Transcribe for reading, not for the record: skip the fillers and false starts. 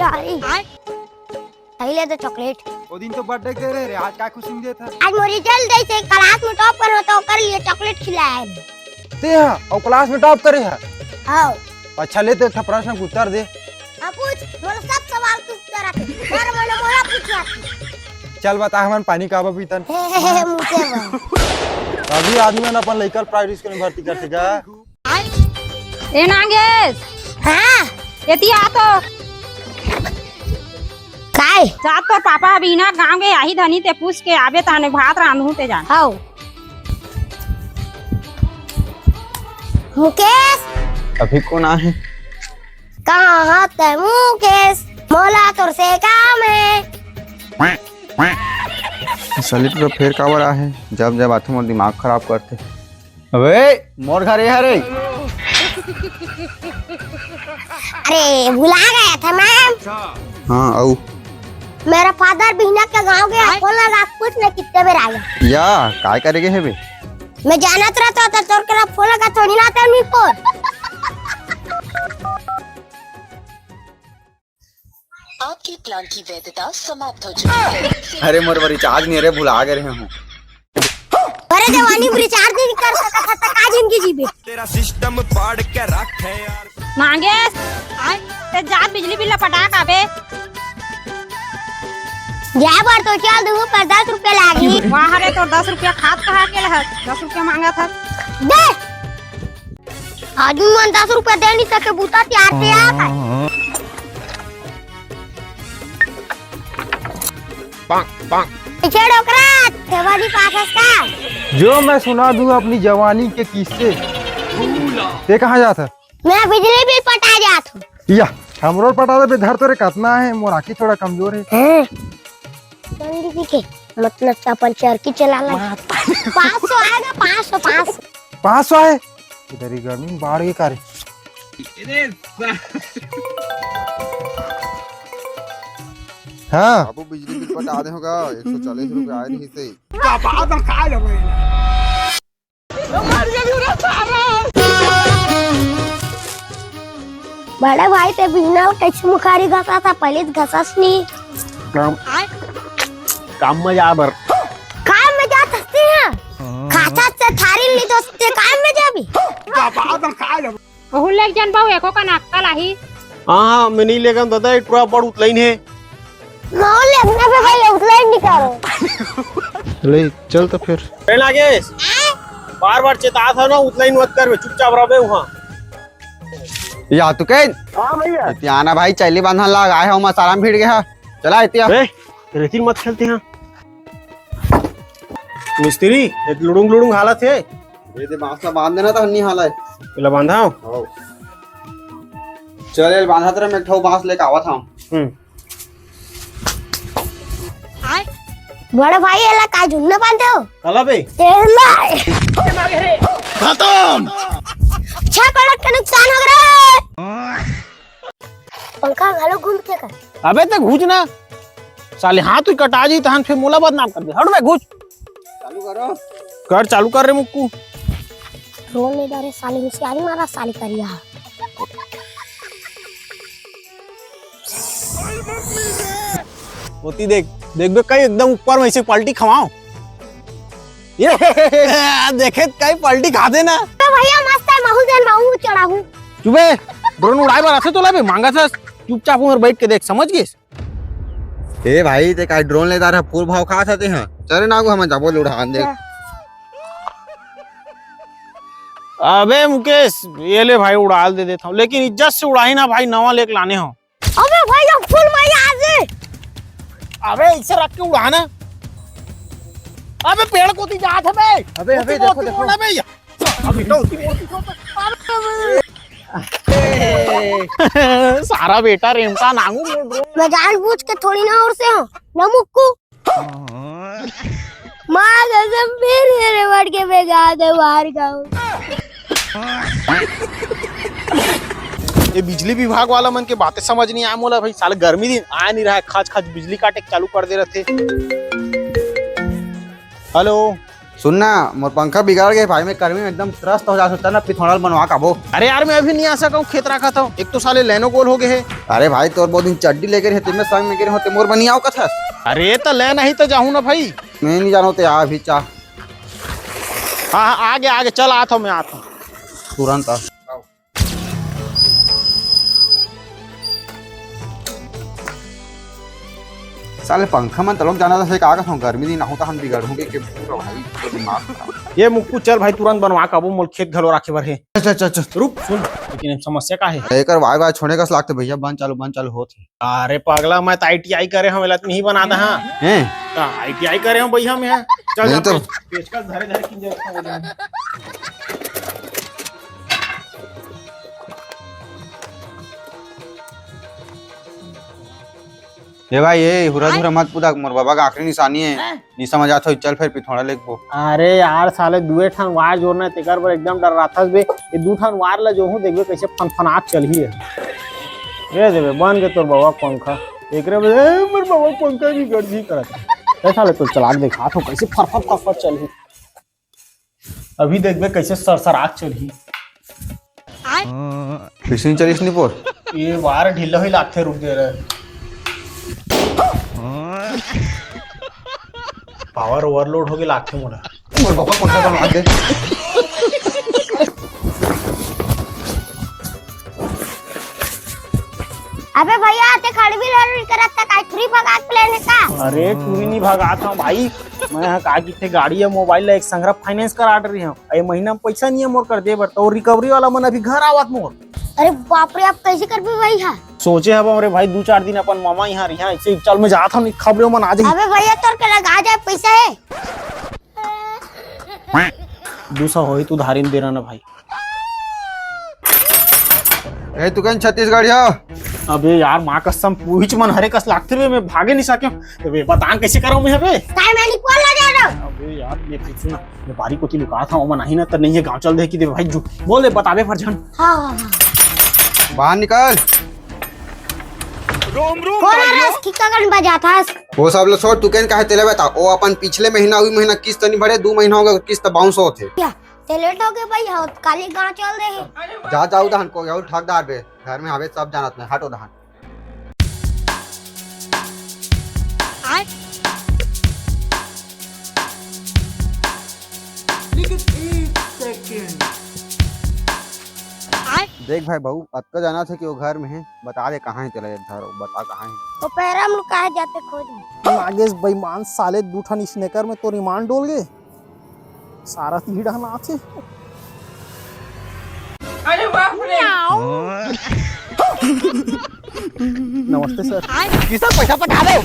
आई ले तो चॉकलेट। वो दिन तो बर्थडे के रे आज का खुशी दे था। आज मोर रिजल्ट दे से क्लास में टॉप करो तो कर लिए चॉकलेट खिलाए। ते हां और क्लास में टॉप करे है। हां अच्छा ले तो प्रश्न उत्तर दे। अब पूछ मोर सब सवाल के उत्तर आते। और मैंने मोरा पूछा। चल बता हमन पानी काबा पीतन। मुझे अभी आदमी न अपन लेकर प्राइवेट स्कूल में भर्ती करते का। ए नागेश हां एती आ तो काय जात तो पापा अभी ना गांव के आही धनी ते पूछ के आबे ताने भात रांधू ते जान। हां मुकेश अभी कौन है? कहां है मुकेश? मोला तोर से काम है। सलिट तो फिर काबर है जब जब आते मोर दिमाग खराब करते। अबे मोर घर है रे। अरे भुला गया था मैम। हां आओ मेरा फादर बिहना के गांव गया फोन लगा पूछ ले कितने बेर आया। या काय करेगे है बे? मैं जानत रहता था तोर के फोन लगा थोड़ी ना था को। आपके प्लान की वैधता समाप्त हो चुकी है। अरे मोर रिचार्ज नहीं रे भुला गए हम। अरे जवानी में रिचार्ज नहीं कर सकता था का जिंदगी जीबे। तेरा सिस्टम पाड़ के रख है यार। नागेश आई ते जात बिजली बिल पटा का बे। जा बार तो चल दूंगा पर 10 रुपए लागी। वाह रे तो 10 रुपया खाद कहा के लहत 10 रुपया मांगा था। दे आज मन 10 रुपए दे नहीं सके बूता तैयार पे आता है। छेड़ो करा देवाली पास का। जो मैं सुना दूं अपनी जवानी के किस्से। ते कहाँ जाता? मैं बिजली बिल पटा जात हूँ। या हमरो पटा दे धर तोरे कितना है मोर आँखी थोड़ा कमजोर है। चंडी जी के मतलब चपल चरकी चलाना 500 आएगा 500 500 है इधर ही गर्मी में बाढ़ के कार्य। हाँ बाबू बिजली बिल पटा दे होगा 140 रुपए आए नहीं से। बड़ा भाई ते बिना कैसे मुखारी घसा था पहले घसास नहीं। काम में जा बर काम में जा सकते हैं खाता से थारी ली तो ते काम में जा भी। बहु लेक जन बहु एको का नक्कल आही। हां मैं नहीं लेगा दादा एक पूरा बड़ उतलाइन है। माहौल अपने पे भाई उतला ही निकालो। ले चल तो फिर। ए नागेश बार-बार चेता था ना उतलाइन मत कर चुपचाप रह वहां। या तू कह हां भैया इतियाना भाई चैली बांधन लगा है हम सारा भीड़ गया चला इतिया। ए रेती मत खेलते हैं मिस्त्री एक लुडुंग हालत है। ये दे बांसला बांध देना तो हन्नी हाल है। पहला बांधा हूं चल बांधा तेरे मैं ठो बांस लेके आवा था। बड़ा भाई एला का झुन्ना बांधे हो कला बे तेला खत्म 6 करोड़ का नुकसान हो रहा है। पंखा घालो घूम के कर। अबे ते घुस ना साले हाथ तू कटा जी तहन फिर मोला बदनाम कर दे। हट बे घुस चालू करो कर चालू कर रे मुक्कू। रोल ले दारे साले होशियारी मारा साले करिया। होती देख देख बे कई एकदम ऊपर में से पलटी खवाओ। ये देखे कई पलटी खा दे ना। तो भैया मस्त है महू देन महू चढ़ा हूं। चुबे ड्रोन उड़ाए बार ऐसे तो ला बे मांगा था चुपचाप उधर बैठ के देख समझ गए। ए भाई ते का ड्रोन ले दार पूर भाव खा थाते हैं चले ना हम जाबो उड़ान दे। अबे मुकेश ये ले भाई उड़ाल दे देता हूँ लेकिन इज्जत से उड़ाई ना भाई नवा लेके लाने हो। अबे भैया फुल मजा आ गए। अबे इसे रख के उड़ाना। अबे पेड़ को ती जात है बे। अबे देखो देखो भैया अभी तो सारा बेटा रेमता नांगू मैं जानबूझ के थोड़ी ना और से हूं ना मुक्कू मां कसम फिर बढ़ के बेगा दे बाहर गाओ। ये बिजली विभाग वाला मन के बातें समझ नहीं आया मोला भाई साले गर्मी दिन आ नहीं रहा है खाच खाच बिजली काटे चालू कर दे रहे थे। हेलो सुनना मोर पंखा बिगाड़ गए भाई मैं गर्मी में एकदम त्रस्त हो जा सकता ना पिथौड़ल बनवा काबो। अरे यार मैं अभी नहीं आ सका हूँ खेत रखा था एक तो साले लेनो गोल हो गए है अरे भाई तोर बहुत दिन चड्डी लेकर रहते मैं संग में गिरे होते मोर बनी आओ कथा अरे तो ले नहीं तो जाऊँ ना भाई। मैं नहीं जानो ते आ भी चाह हाँ हाँ आगे आगे चल आता हूँ मैं आता हूँ तुरंत आ साले पंखा मन तलोक जाना था कागज हूँ गर्मी दिन होता हम बिगड़ूंगे के पूरा भाई तो दिमाग खराब। ये मुक्कू चल भाई तुरंत बनवा काबू मोल खेत घलो राखे भर है। अच्छा अच्छा अच्छा रुक सुन लेकिन अब समस्या का है। एकर वाई वाई छोड़े का लागते भैया बंद चालू होते अरे पगला मैं तो ITI करे हूँ वेला ही बना दा हाँ हैं ITI करे हूँ भैया मैं चल नहीं तो पेचकस धरे धरे किंजे रखता हूँ। ये भाई ये हुरा धुरा मत पूदा मोर बाबा का आखिरी निशानी है नहीं समझ आता हो चल फिर पिथौड़ा लेक पो। अरे यार साले दुए ठन वार जोड़ना तेकर पर एकदम डर रहा था बे ये दू ठन वार ला जो हूं देखबे कैसे फनफनाट चल ही है। ये देबे बन के तोर बाबा पंखा एकरे में मोर बाबा पंखा भी गर्जी करत है साले तो चला के देखा तो कैसे फरफर फरफर चल ही अभी देखबे कैसे सरसरात चल ही। किसनी चलिस नहीं पोर ये वार ढीला ही लाथे रुक दे रहा पावर ओवरलोड हो गया लाखे मोला मोर बाबा पंखा का मार दे अबे भैया आते खड़बी लड़ करत तक आई फ्री भगा के लेने का। अरे टूरी नहीं भगा था भाई मैं का की थे गाड़ी या मोबाइल ला एक संग्रह फाइनेंस करा रही हूं ए महीना में पैसा नहीं है मोर कर दे बर तो रिकवरी वाला मन अभी घर आवत मोर। अरे बाप रे आप कैसे कर भी भैया सोचे हब अरे भाई 2-4 दिन अपन मामा यहाँ रही ऐसे चल मैं जाता हूँ खबरों मन आ जाए। अबे भैया तोर के लगा जाए पैसा है 200 हो तू धारिन दे रहा ना भाई। ए तू कहीं छत्तीसगढ़ जा अबे यार माँ कसम पूछ मन हरे कस लागते हुए मैं भागे नहीं सके अबे बता कैसे करूं मैं अबे काय मैंने कौन ला जा रहा हूं। अबे यार ये पूछ ना मैं बारी को लुका था वो नहीं ना तो नहीं है गांव चल दे कि दे भाई जो बोल दे बतावे फरझन। हां बाहर निकल कौन आ रहा है ठिका करने बजा था वो सब लोग छोड़ तू कहीं काहे तेले बता ओ अपन पिछले महीना हुई महीना किस्त नहीं भरे 2 महीना हो गया किस्त बाउंस होते ते लेट हो गए भाई हो काली गांव चल रहे जा जाओ दहन को जाओ ठगदार बे घर में हवे सब जानत नहीं हटो दहन देख भाई बहू अतका जाना था कि वो घर में है बता दे कहाँ है तेरा घर बता कहाँ है तो पैरा हम लोग काहे जाते खोज नागेश बेईमान साले दूठन स्नेकर में तो रिमांड डोल गए सारा तीड़ा ना थे। अरे बाप रे नमस्ते सर किसका पैसा पटावे